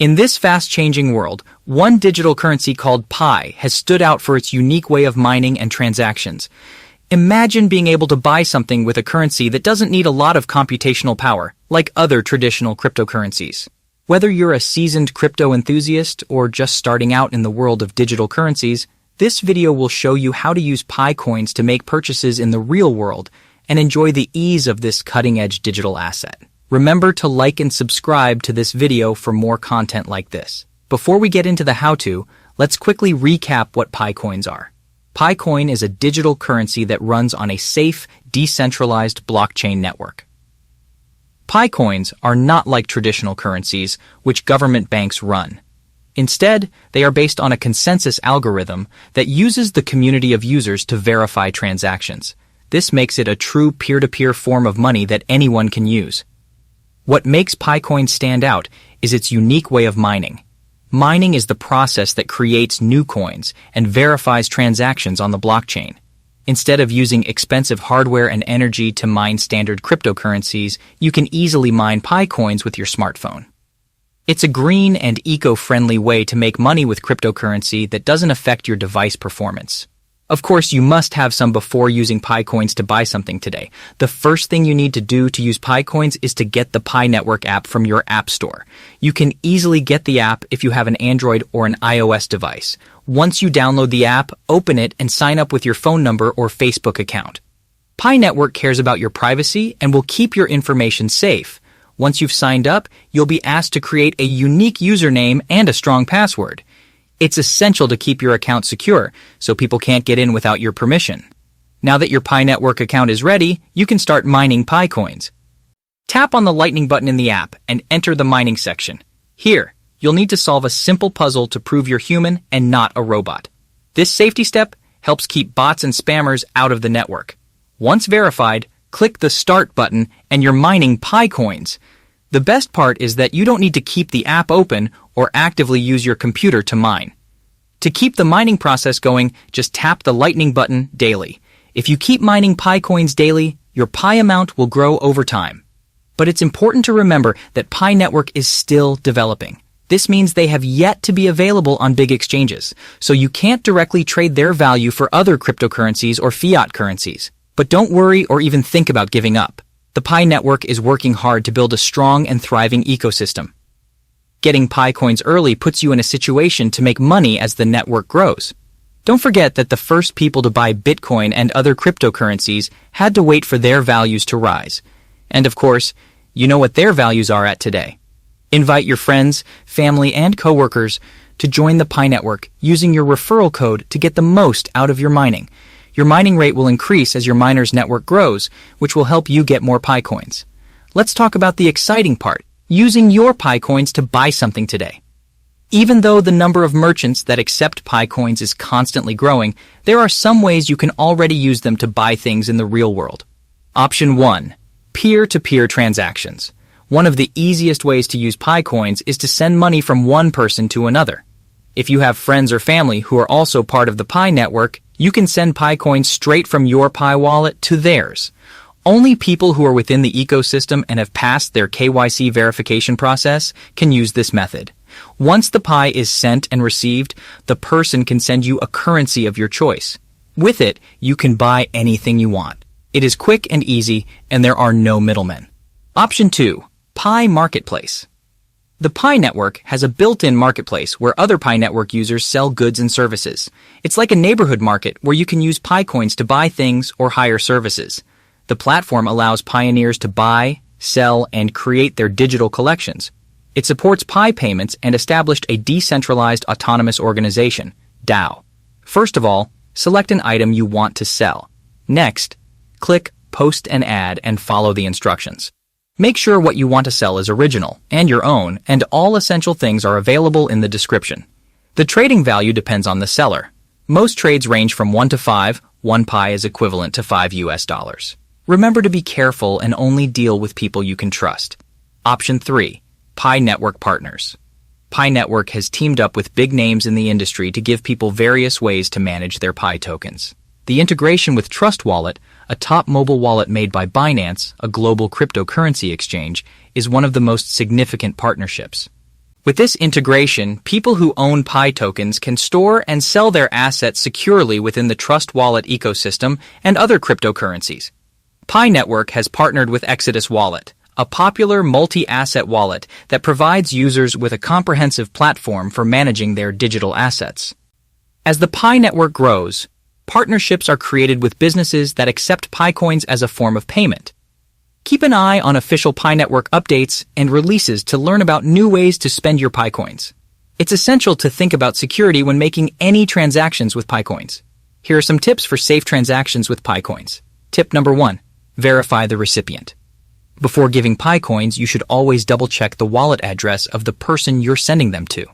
In this fast-changing world, one digital currency called Pi has stood out for its unique way of mining and transactions. Imagine being able to buy something with a currency that doesn't need a lot of computational power, like other traditional cryptocurrencies. Whether you're a seasoned crypto enthusiast or just starting out in the world of digital currencies, this video will show you how to use Pi coins to make purchases in the real world and enjoy the ease of this cutting-edge digital asset. Remember to like and subscribe to this video for more content like this. Before we get into the how-to, let's quickly recap what Pi coins are. Pi coin is a digital currency that runs on a safe, decentralized blockchain network. Pi coins are not like traditional currencies, which government banks run. Instead, they are based on a consensus algorithm that uses the community of users to verify transactions. This makes it a true peer-to-peer form of money that anyone can use. What makes Pi coin stand out is its unique way of mining. Mining is the process that creates new coins and verifies transactions on the blockchain. Instead of using expensive hardware and energy to mine standard cryptocurrencies, you can easily mine Pi coins with your smartphone. It's a green and eco-friendly way to make money with cryptocurrency that doesn't affect your device performance. Of course, you must have some before using Pi coins to buy something today. The first thing you need to do to use Pi coins is to get the Pi Network app from your app store. You can easily get the app if you have an Android or an iOS device. Once you download the app, open it and sign up with your phone number or Facebook account. Pi Network cares about your privacy and will keep your information safe. Once you've signed up, you'll be asked to create a unique username and a strong password. It's essential to keep your account secure, so people can't get in without your permission. Now that your Pi Network account is ready, you can start mining Pi coins. Tap on the lightning button in the app and enter the mining section. Here, you'll need to solve a simple puzzle to prove you're human and not a robot. This safety step helps keep bots and spammers out of the network. Once verified, click the Start button and you're mining Pi coins. The best part is that you don't need to keep the app open or actively use your computer to mine. To keep the mining process going, just tap the lightning button daily. If you keep mining Pi coins daily, your Pi amount will grow over time. But it's important to remember that Pi Network is still developing. This means they have yet to be available on big exchanges, so you can't directly trade their value for other cryptocurrencies or fiat currencies. But don't worry or even think about giving up. The Pi Network is working hard to build a strong and thriving ecosystem. Getting Pi coins early puts you in a situation to make money as the network grows. Don't forget that the first people to buy Bitcoin and other cryptocurrencies had to wait for their values to rise. And of course, you know what their values are at today. Invite your friends, family, and coworkers to join the Pi Network using your referral code to get the most out of your mining. Your mining rate will increase as your miners' network grows, which will help you get more Pi coins. Let's talk about the exciting part, using your Pi coins to buy something today. Even though the number of merchants that accept Pi coins is constantly growing, there are some ways you can already use them to buy things in the real world. Option 1. Peer-to-peer transactions. One of the easiest ways to use Pi coins is to send money from one person to another. If you have friends or family who are also part of the Pi Network, you can send Pi coins straight from your Pi wallet to theirs. Only people who are within the ecosystem and have passed their KYC verification process can use this method. Once the Pi is sent and received, the person can send you a currency of your choice. With it, you can buy anything you want. It is quick and easy, and there are no middlemen. Option 2. Pi Marketplace. The Pi Network has a built-in marketplace where other Pi Network users sell goods and services. It's like a neighborhood market where you can use Pi coins to buy things or hire services. The platform allows pioneers to buy, sell, and create their digital collections. It supports Pi payments and established a decentralized autonomous organization, DAO. First of all, select an item you want to sell. Next, click Post an Ad and follow the instructions. Make sure what you want to sell is original and your own, and all essential things are available in the description. The trading value depends on the seller. Most trades range from 1 to 5. 1 Pi is equivalent to $5. Remember to be careful and only deal with people you can trust. Option 3. Pi Network Partners. Pi Network has teamed up with big names in the industry to give people various ways to manage their Pi tokens. The integration with Trust Wallet, a top mobile wallet made by Binance, a global cryptocurrency exchange, is one of the most significant partnerships. With this integration, people who own Pi tokens can store and sell their assets securely within the Trust Wallet ecosystem and other cryptocurrencies. Pi Network has partnered with Exodus Wallet, a popular multi-asset wallet that provides users with a comprehensive platform for managing their digital assets. As the Pi Network grows, partnerships are created with businesses that accept Pi coins as a form of payment. Keep an eye on official Pi Network updates and releases to learn about new ways to spend your Pi coins. It's essential to think about security when making any transactions with Pi coins. Here are some tips for safe transactions with Pi coins. Tip number 1. Verify the recipient. Before giving Pi coins, you should always double-check the wallet address of the person you're sending them to.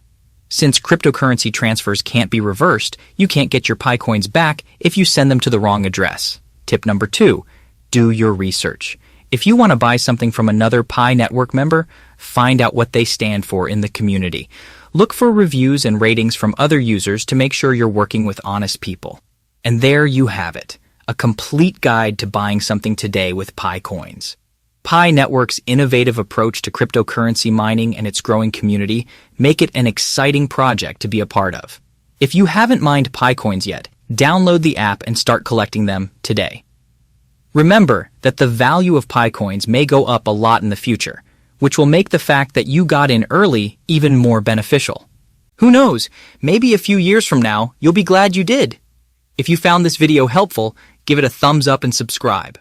Since cryptocurrency transfers can't be reversed, you can't get your Pi coins back if you send them to the wrong address. Tip number 2. Do your research. If you want to buy something from another Pi Network member, find out what they stand for in the community. Look for reviews and ratings from other users to make sure you're working with honest people. And there you have it, a complete guide to buying something today with Pi coins. Pi Network's innovative approach to cryptocurrency mining and its growing community make it an exciting project to be a part of. If you haven't mined Pi coins yet, download the app and start collecting them today. Remember that the value of Pi coins may go up a lot in the future, which will make the fact that you got in early even more beneficial. Who knows, maybe a few years from now, you'll be glad you did. If you found this video helpful, give it a thumbs up and subscribe.